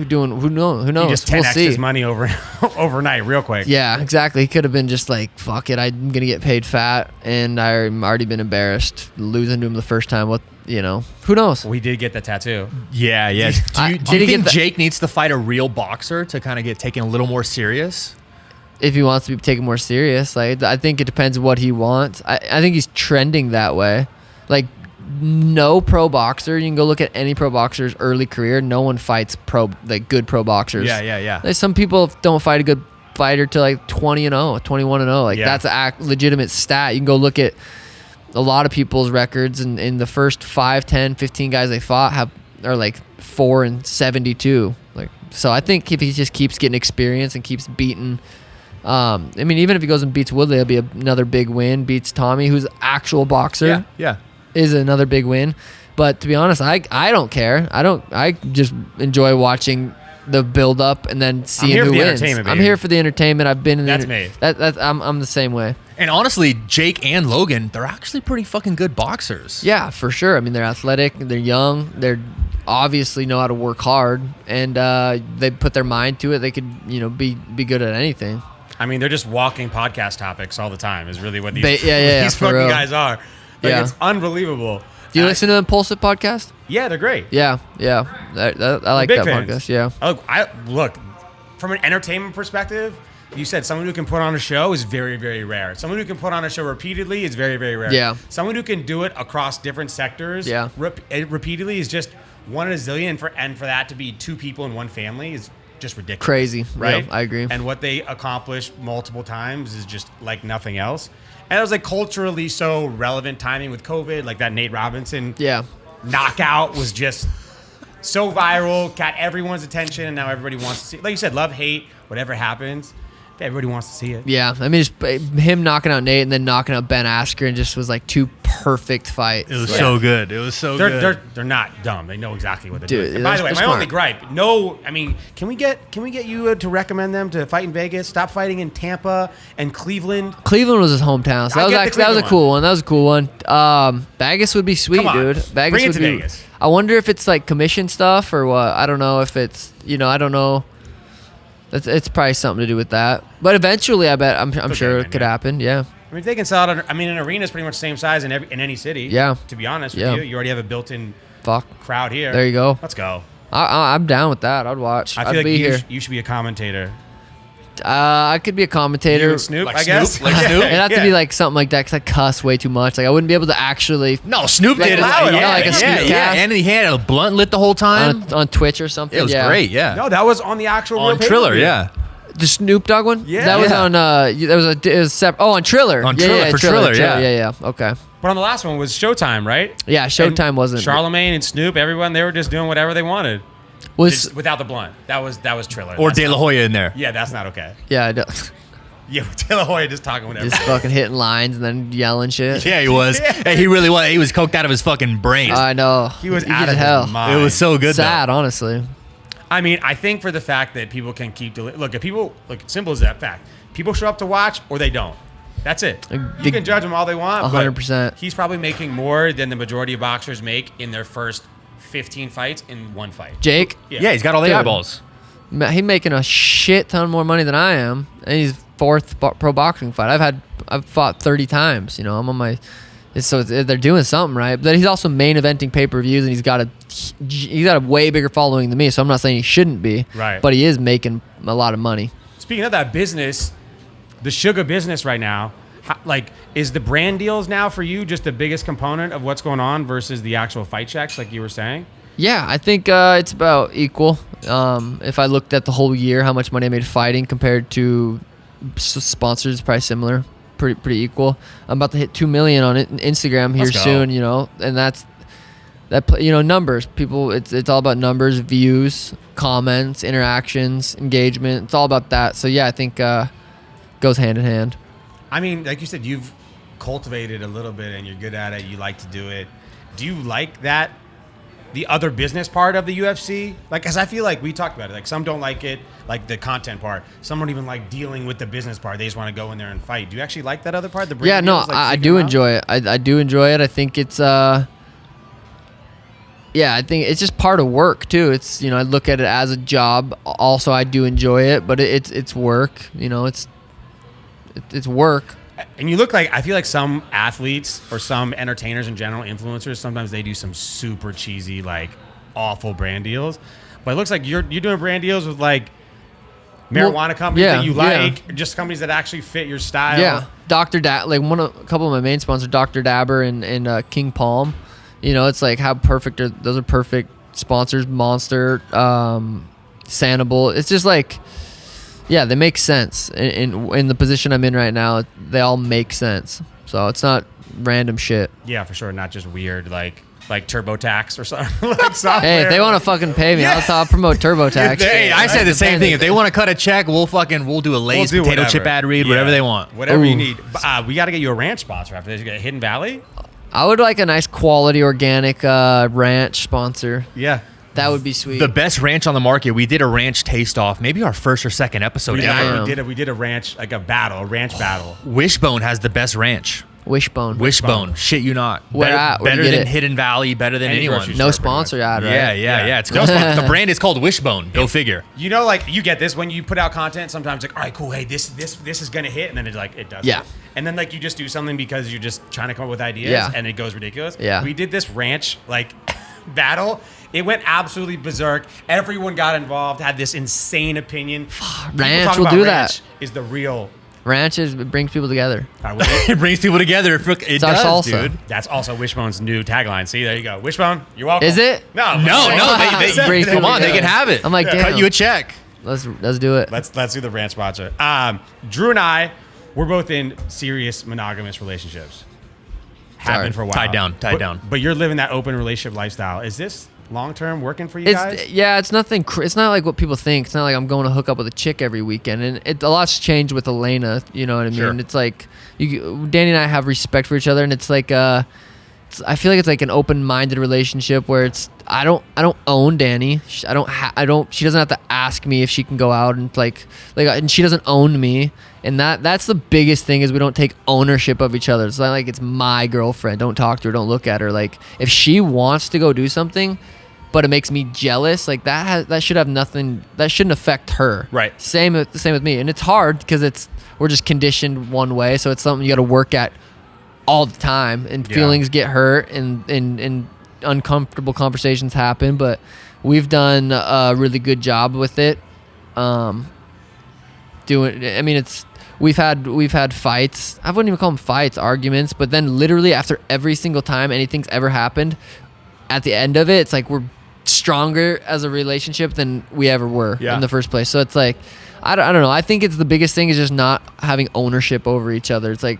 doing. Who knows? He just 10x his money overnight real quick. Yeah, exactly. He could have been just like, fuck it, I'm gonna get paid fat, and I'm already been embarrassed losing to him the first time. What, you know, who knows? Well, he did get the tattoo. Yeah. Do you Did he think get Jake needs to fight a real boxer to kind of get taken a little more serious? If he wants to be taken more serious, like I think it depends what he wants. I think he's trending that way. Like no pro boxer, you can go look at any pro boxer's early career. No one fights good pro boxers. Yeah. Like some people don't fight a good fighter till like 20-0, 21-0. Like Yeah. that's a legitimate stat. You can go look at a lot of people's records, and in the first 5, 10, 15 guys they fought are like 4-72. Like, so I think if he just keeps getting experience and keeps beating, I mean, even if he goes and beats Woodley, it'll be another big win. Beats Tommy, who's an actual boxer, Yeah. is another big win. But to be honest, I don't care. I just enjoy watching the build up and then seeing here who for the wins. entertainment, I'm baby. here for the entertainment. I've been in That's me. I'm the same way. And honestly, Jake and Logan, they're actually pretty fucking good boxers. Yeah, for sure. I mean, they're athletic, they're young, they're obviously know how to work hard, and they put their mind to it. They could, you know, be good at anything. I mean, they're just walking podcast topics all the time is really what these, Yeah, these for fucking real. guys are. Like, Yeah. it's unbelievable. Do you listen to the Impulsive podcast? Yeah, they're great. Yeah. I like Big that fans. podcast. Yeah. Look, from an entertainment perspective, you said someone who can put on a show is very, very rare. Someone who can put on a show repeatedly is very, very rare. Yeah. Someone who can do it across different sectors Yeah. repeatedly is just one in a zillion. And for that to be two people in one family is just ridiculous. Crazy. Right? Yeah, I agree. And what they accomplish multiple times is just like nothing else. And it was like culturally so relevant timing with COVID, like that Nate Robinson Yeah. knockout was just so viral, got everyone's attention, and now everybody wants to see it. Like you said, love, hate, whatever happens, everybody wants to see it. Yeah. I mean, just him knocking out Nate and then knocking out Ben Askren just was like two perfect fights. It was Yeah. so good. It was so good. They're not dumb. They know exactly what they're Dude, doing. And by the way, they're my only smart. gripe, I mean, can we get you to recommend them to fight in Vegas? Stop fighting in Tampa and Cleveland. Cleveland was his hometown, so I that was get the actually that was a Cleveland cool one. That was a cool one. Vegas would be sweet, Come on. dude. Vegas Bring it would to be. Vegas. I wonder if it's like commission stuff or what. I don't know if it's, you know, I don't know. It's probably something to do with that. But eventually, I'm sure okay, it could man. happen. Yeah. I mean, if they can sell it, an arena is pretty much the same size in any city. Yeah. To be honest Yeah. with you, you already have a built-in Fuck. crowd here. There you go. Let's go. I'm down with that. I'd watch. I I'd feel like be here. you should be a commentator. I could be a commentator. You and Snoop, Like I guess. Snoop? Like Snoop? It'd have to be like something like that because I cuss way too much. Like I wouldn't be able to actually No, Snoop Like, did it. allow it, Yeah, like a yeah, Snoop yeah. cast. And he had a blunt lit the whole time. on Twitch or something. It was yeah. great. Yeah. No, that was on the actual On real Triller. pay-per-view. Yeah. The Snoop Dogg one. Yeah. That was Yeah. on. It was on Triller. On yeah, Triller, yeah, for Triller, yeah. Yeah. Okay. But on the last one was Showtime, right? Yeah, Showtime And wasn't. Charlemagne and Snoop, everyone, they were just doing whatever they wanted. Was Just without the blunt. That was Triller. Or That's De La not- Hoya in there. Yeah, that's not okay. yeah, Yeah, De La Hoya just talking whatever. just fucking hitting lines and then yelling shit. Yeah, he was. Hey, he really was. He was coked out of his fucking brain. I know. He was You out could of tell. his mind. It was so good. Sad, honestly. I mean, I think for the fact that people can keep look, if people look, simple as that fact. People show up to watch or they don't. That's it. You can judge them all they want. 100%. He's probably making more than the majority of boxers make in their first 15 fights in one fight. Jake, Yeah, he's got all the Dude. eyeballs. he's making a shit ton more money than I am, and he's fourth pro boxing fight. I've fought 30 times. You know, I'm on my. They're doing something right. But he's also main eventing pay-per-views, and he's got a way bigger following than me. So I'm not saying he shouldn't be. Right. But he is making a lot of money. Speaking of that business, the sugar business right now, is the brand deals now for you just the biggest component of what's going on versus the actual fight checks, like you were saying? Yeah, I think it's about equal. If I looked at the whole year, how much money I made fighting compared to sponsors, probably similar, pretty equal. I'm about to hit 2 million on it Instagram here Let's go. soon, you know, and numbers. People, it's all about numbers, views, comments, interactions, engagement. It's all about that. So yeah, I think goes hand in hand. I mean, like you said, you've cultivated a little bit and you're good at it. You like to do it. Do you like that? The other business part of the UFC, like, because I feel like we talked about it. Like, some don't like it, like the content part. Some don't even like dealing with the business part. They just want to go in there and fight. Do you actually like that other part? The brand Yeah, no, deals, like, I seeking do them out? enjoy it. I do enjoy it. I think it's yeah, I think it's just part of work too. It's, you know, I look at it as a job. Also, I do enjoy it, but it's work. You know, it's work. And you look like, I feel like some athletes or some entertainers in general, influencers, sometimes they do some super cheesy, like awful brand deals. But it looks like you're doing brand deals with like marijuana companies yeah, that you yeah. like, just companies that actually fit your style. Yeah, a couple of my main sponsors, Dr. Dabber and King Palm. You know, it's like how perfect those are perfect sponsors. Monster, Sanibel. It's just like, yeah, they make sense. In the position I'm in right now, they all make sense. So it's not random shit. Yeah, for sure. Not just weird, like TurboTax or something. Like software. Hey, if they want to fucking pay me, I'll promote TurboTax. Hey, I said the same thing. If they want to cut a check, we'll do a Lay's do potato whatever. chip ad read, Yeah. whatever they want. Whatever you Ooh. need. We got to get you a ranch sponsor after this. You got Hidden Valley? I would like a nice quality organic ranch sponsor. Yeah. That would be sweet. The best ranch on the market. We did a ranch taste off, maybe our first or second episode Yeah. ever. We did a ranch, like a ranch battle. Wishbone has the best ranch. Wishbone. Wishbone. Shit you not. Where better at? Where better you get than it? Hidden Valley, better than Any anyone. grocery No store, pretty sponsor ad, right? Yeah. It's the brand is called Wishbone. Go figure. You know, like you get this when you put out content. Sometimes like, all right, cool. Hey, this is gonna hit, and then it doesn't. Yeah. And then like you just do something because you're just trying to come up with ideas, Yeah. and it goes ridiculous. Yeah. We did this ranch like battle. It went absolutely berserk. Everyone got involved. Had this insane opinion. People Ranch talk will about do ranch that. Is the real. It brings people together. It brings people together. It our does, salsa. dude. That's also Wishbone's new tagline. See, there you go. Wishbone, you're welcome. Is it? No, No, Brings come people on, they together. can have it. I'm like, damn. Cut you a check. Let's do it. Let's do the ranch sponsor. Drew and I, we're both in serious monogamous relationships. Have Sorry. been for a while. Tied down. But you're living that open relationship lifestyle. Is this long term working for you guys? It's nothing. It's not like what people think. It's not like I'm going to hook up with a chick every weekend. And a lot's changed with Elena. You know what I mean? Sure. It's like Danny and I have respect for each other, and it's like I feel like it's like an open-minded relationship where it's I don't own Danny. She doesn't have to ask me if she can go out and and she doesn't own me. And that's the biggest thing is we don't take ownership of each other. It's not like it's my girlfriend. Don't talk to her. Don't look at her. Like if she wants to go do something, but it makes me jealous, like that should have nothing. That shouldn't affect her. Right. Same with me. And it's hard because we're just conditioned one way. So it's something you got to work at all the time, and feelings get hurt, and uncomfortable conversations happen. But we've done a really good job with it. We've had fights. I wouldn't even call them fights, arguments. But then literally after every single time anything's ever happened, at the end of it, it's like we're stronger as a relationship than we ever were in the first place. So it's like, I don't know. I think it's the biggest thing is just not having ownership over each other. It's like,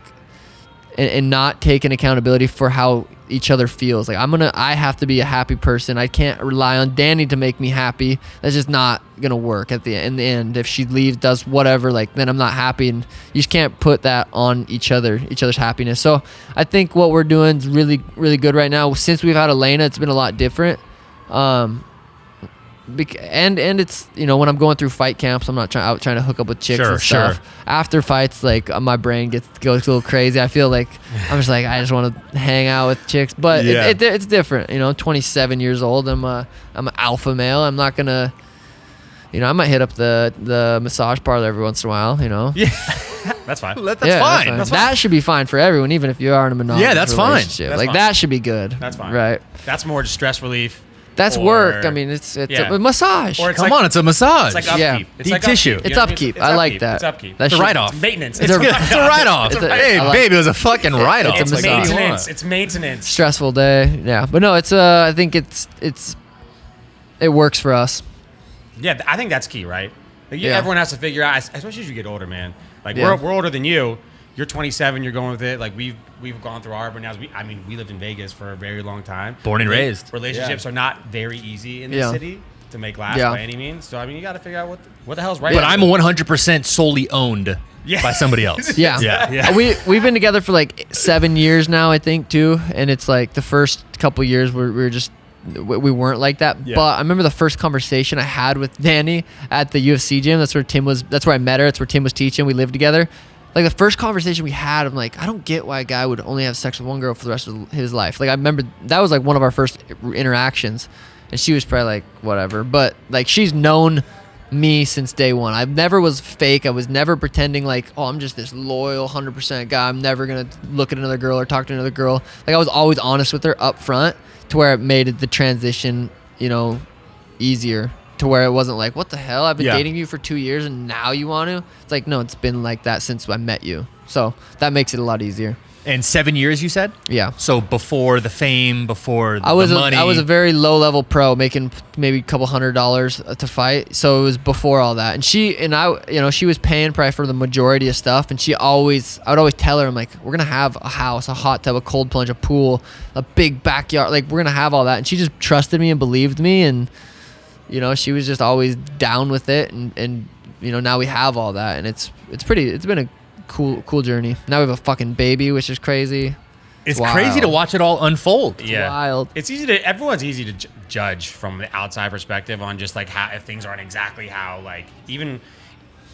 and not taking accountability for how each other feels. Like I have to be a happy person. I can't rely on Danny to make me happy. That's just not gonna work in the end. If she leaves, does whatever, like then I'm not happy, and you just can't put that on each other's happiness. So I think what we're doing is really, really good right now. Since we've had Elena, it's been a lot different. And it's, when I'm going through fight camps, I'm not out trying to hook up with chicks and stuff. After fights, like my brain goes a little crazy. I feel like I'm just like, I just want to hang out with chicks, but it's different. I'm 27 years old. I'm an alpha male. I'm not gonna, I might hit up the massage parlor every once in a while. Yeah, that's fine. That's fine. That should be fine for everyone, even if you are in a monogamous relationship. That's like fine. That should be good. That's fine. Right. That's more just stress relief. That's work. I mean, it's a massage. Or it's it's a massage. It's like upkeep. It's Deep like tissue. Upkeep. It's upkeep. I like that. It's upkeep. That's a write-off. It's maintenance. It's a write-off. Hey, baby, it was a fucking write-off. It's a massage. maintenance. It's maintenance. Stressful day. Yeah, but no, it's I think it works for us. Yeah, I think that's key, right? Like, Yeah. Everyone has to figure out, especially as you get older, man. Like Yeah. we're older than you. You're 27. You're going with it. Like we've gone through our burnouts. We lived in Vegas for a very long time. Born and raised. Relationships are not very easy in the city to make last by any means. So you got to figure out what the hell's right. But I'm 100% solely owned by somebody else. Yeah. We've been together for like 7 years now, I think, too. And it's like the first couple years we weren't like that. Yeah. But I remember the first conversation I had with Danny at the UFC gym. That's where I met her. That's where Tim was teaching. We lived together. Like the first conversation we had, I'm like, I don't get why a guy would only have sex with one girl for the rest of his life. Like I remember that was like one of our first interactions, and she was probably like, whatever. But like she's known me since day one. I never was fake. I was never pretending like, oh, I'm just this loyal 100% guy. I'm never gonna look at another girl or talk to another girl. Like I was always honest with her up front, to where it made the transition, easier. To where it wasn't like, what the hell? I've been dating you for 2 years and now you want to? It's like, no, it's been like that since I met you. So that makes it a lot easier. And 7 years, you said? Yeah. So before the fame, before the money. I was a very low level pro, making maybe a couple $100 to fight. So it was before all that. And she was paying probably for the majority of stuff. And I would always tell her, I'm like, we're going to have a house, a hot tub, a cold plunge, a pool, a big backyard. Like we're going to have all that. And she just trusted me and believed me. And she was just always down with it, and now we have all that, and it's been a cool journey. Now we have a fucking baby, which is crazy. It's crazy to watch it all things aren't exactly how, even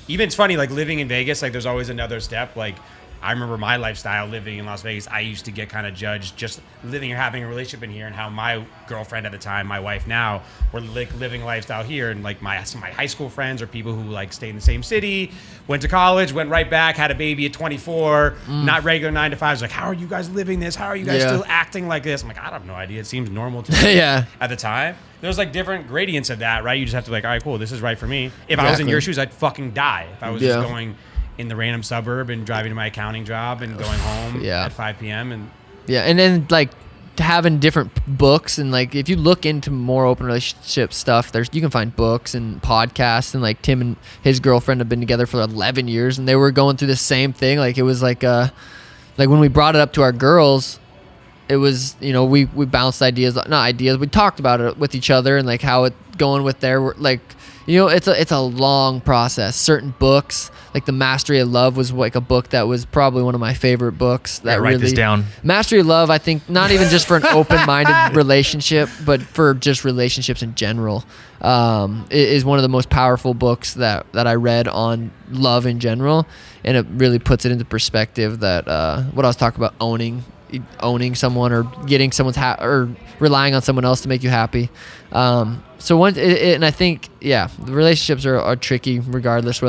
it's funny, like living in Vegas, like there's always another step. Like I remember my lifestyle living in Las Vegas. I used to get kind of judged just living or having a relationship in here, and how my girlfriend at the time, my wife now, were like living a lifestyle here. And like some of my high school friends or people who like stayed in the same city, went to college, went right back, had a baby at 24, not regular 9 to 5s. Like, how are you guys living this? How are you guys still acting like this? I'm like, I have no idea. It seems normal to me at the time. There's like different gradients of that, right? You just have to be like, all right, cool, this is right for me. If I was in your shoes, I'd fucking die. If I was just going in the random suburb and driving to my accounting job and going home at 5 p.m. and then like having different books, and like if you look into more open relationship stuff, you can find books and podcasts, and like Tim and his girlfriend have been together for 11 years, and they were going through the same thing. Like it was like when we brought it up to our girls, it was, we bounced we talked about it with each other, and like how it going with their, like, it's a long process. Certain books, like The Mastery of Love was like a book that was probably one of my favorite books. That write this down. Mastery of Love, I think, not even just for an open-minded relationship, but for just relationships in general, is one of the most powerful books that I read on love in general, and it really puts it into perspective that what I was talking about, owning someone or getting someone's or relying on someone else to make you happy. So and I think, the relationships are tricky regardless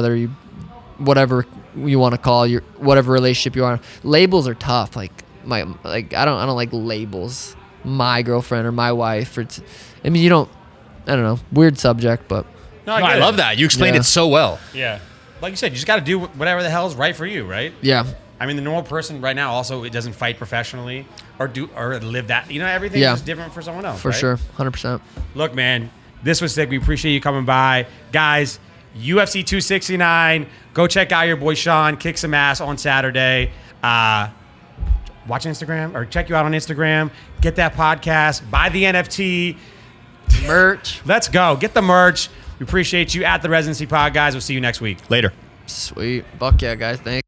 whatever you want to call your whatever relationship you are. Labels are tough. Like I don't like labels. My girlfriend or my wife. I mean, I don't know. Weird subject, but No, I get love it. that. You explained it so well. Yeah. Like you said, you just got to do whatever the hell is right for you, right? yeah. I mean, the normal person right now also it doesn't fight professionally or live that. Everything Yeah. is different for someone else. For right? sure. 100%. Look, man, this was sick. We appreciate you coming by, guys. UFC 269. Go check out your boy Sean. Kick some ass on Saturday. Watch Instagram or check you out on Instagram. Get that podcast. Buy the NFT. Merch. Let's go. Get the merch. We appreciate you at the Residency Pod, guys. We'll see you next week. Later. Sweet. Fuck yeah, guys. Thanks.